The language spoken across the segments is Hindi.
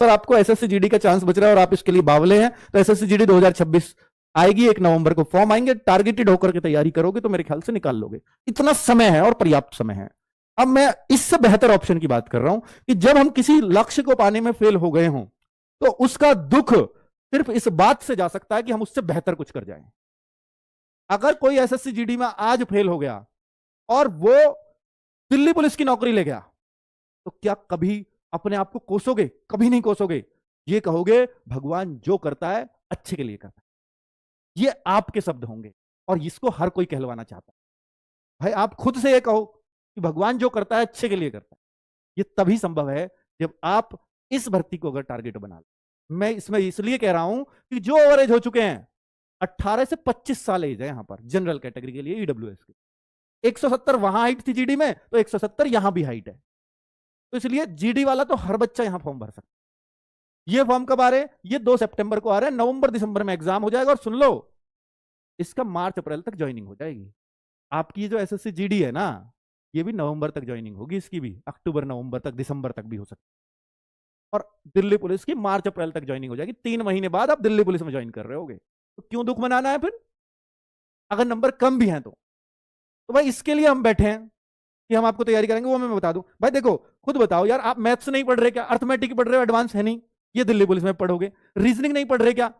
सर आपको एसएससी जीडी का चांस बच रहा है और आप इसके लिए बावले हैं, तो एसएससी जीडी 2026 आएगी, 1 नवंबर को फॉर्म आएंगे, टारगेटेड होकर के तैयारी करोगे तो मेरे ख्याल से निकाल लोगे। इतना समय है और पर्याप्त समय है। अब मैं इससे बेहतर ऑप्शन की बात कर रहा हूं कि जब हम किसी लक्ष्य को पाने में फेल हो गए हों तो उसका दुख सिर्फ इस बात से जा सकता है कि हम उससे बेहतर कुछ कर जाएं। अगर कोई एसएससी जीडी में आज फेल हो गया और वो दिल्ली पुलिस की नौकरी ले गया तो क्या कभी अपने आप को कोसोगे? कभी नहीं कोसोगे। ये कहोगे भगवान जो करता है अच्छे के लिए करता है। ये आपके शब्द होंगे और इसको हर कोई कहलवाना चाहता है। भाई आप खुद से ये कहो कि भगवान जो करता है अच्छे के लिए करता है। ये तभी संभव है जब आप इस भर्ती को अगर टारगेट बना लो। मैं इसमें इसलिए कह रहा हूं कि जो ओवरेज हो चुके हैं 18 से 25 साल एज है यहां पर जनरल कैटेगरी के लिए ईडब्ल्यूएस के। 170 वहां हाइट थी जीडी में तो 170 यहां भी हाइट है, तो इसलिए जीडी वाला तो हर बच्चा यहां फॉर्म भर सकता है। ये फॉर्म कब आ रहे हैं? ये 2 सितंबर को आ रहे हैं। नवंबर दिसंबर में एग्जाम हो जाएगा और सुन लो इसका मार्च अप्रैल तक ज्वाइनिंग हो जाएगी। आपकी ये जो एसएससी जीडी है ना, ये भी नवंबर तक ज्वाइनिंग होगी, इसकी भी अक्टूबर नवंबर तक दिसंबर तक भी हो सकती है। और दिल्ली पुलिस की मार्च अप्रैल तक ज्वाइनिंग हो जाएगी। 3 महीने बाद आप दिल्ली पुलिस में ज्वाइन कर रहे होगे, तो क्यों दुख मनाना है फिर? अगर नंबर कम भी हैं तो भाई इसके लिए हम बैठे हैं कि हम आपको तैयारी करेंगे। वो मैं बता दूं भाई, देखो खुद बताओ यार, आप मैथ्स नहीं पढ़ रहे क्या? अर्थमेटिक पढ़ रहे हो, एडवांस है नहीं, ये दिल्ली पुलिस में पढ़ोगे। रीजनिंग नहीं पढ़ रहे क्या?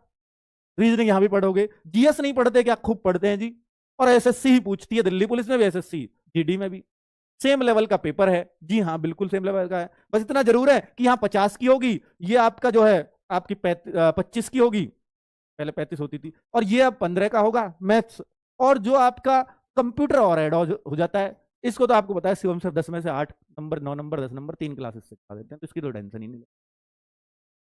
रीजनिंग यहां भी पढ़ोगे। जीएस नहीं पढ़ते क्या? खूब पढ़ते हैं जी। और एसएससी ही पूछती है दिल्ली पुलिस में भी, एसएससी जीडी में भी सेम लेवल का पेपर है जी। हाँ बिल्कुल सेम लेवल का है, बस इतना जरूर है कि यहाँ 50 की होगी, ये आपका जो है आपकी 25 की होगी, पहले 35 होती थी, और ये अब 15 का होगा मैथ्स। और जो आपका कंप्यूटर और ऐड हो जाता है, इसको तो आपको पता है शिवम सर 10 में से 8 नंबर 9 नंबर 10 नंबर 3 क्लासेस से सिखा देते हैं, तो इसकी तो टेंशन ही नहीं।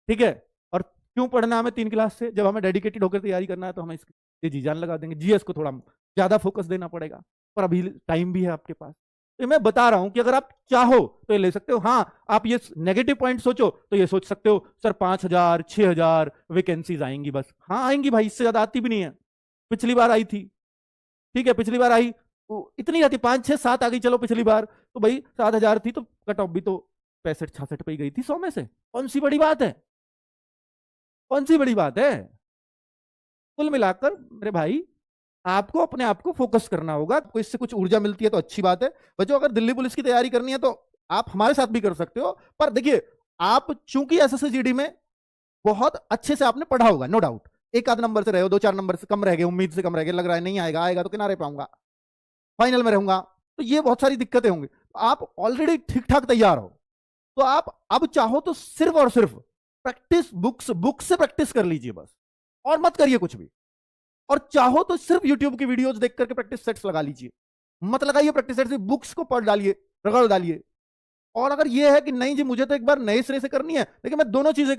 ठीक है। और क्यों पढ़ना हमें 3 क्लास से? जब हमें डेडिकेटेड होकर तैयारी करना है तो हमें इसकी जी जान लगा देंगे। जीएस को थोड़ा ज्यादा फोकस देना पड़ेगा, पर अभी टाइम भी है आपके पास। तो मैं बता रहा हूं कि अगर आप चाहो तो ये ले सकते हो। हाँ आप ये नेगेटिव पॉइंट सोचो तो ये सोच सकते हो सर 5000 6000 वैकेंसीज आएंगी बस। हाँ आएंगी भाई, इससे ज्यादा आती भी नहीं है। पिछली बार आई थी, ठीक है, पिछली बार आई तो इतनी आती, 5 6 7 आ गई, चलो पिछली बार तो भाई 7000 थी तो कट ऑफ भी तो 65 66 पे ही गई थी 100 में से। कौन सी बड़ी बात है? कौन सी बड़ी बात है? कुल मिलाकर मेरे भाई आपको अपने आप को फोकस करना होगा। आपको इससे कुछ ऊर्जा मिलती है तो अच्छी बात है। बच्चों अगर दिल्ली पुलिस की तैयारी करनी है तो आप हमारे साथ भी कर सकते हो। पर देखिए आप चूंकि एसएससी जीडी में बहुत अच्छे से आपने पढ़ा होगा, नो डाउट, 1 आध नंबर से रहे हो, 2 4 नंबर से कम रह गए, उम्मीद से कम रह गए, लग रहा है नहीं आएगा, आएगा तो किनारे पाऊंगा, फाइनल में रहूंगा, तो ये बहुत सारी दिक्कतें होंगी। तो आप ऑलरेडी ठीक ठाक तैयार हो, तो आप अब चाहो तो सिर्फ और सिर्फ प्रैक्टिस बुक्स से प्रैक्टिस कर लीजिए बस, और मत करिए कुछ भी। और चाहो तो सिर्फ यूट्यूब की वीडियोस देख करके प्रैक्टिस सेट्स लगा लीजिए, मत लगाइए प्रैक्टिस सेट्स, बुक्स को पढ़ डालिए, रगड़ डालिए। और अगर ये है कि नहीं जी मुझे तो एक बार नए सिरे से करनी है, लेकिन मैं दोनों चीजें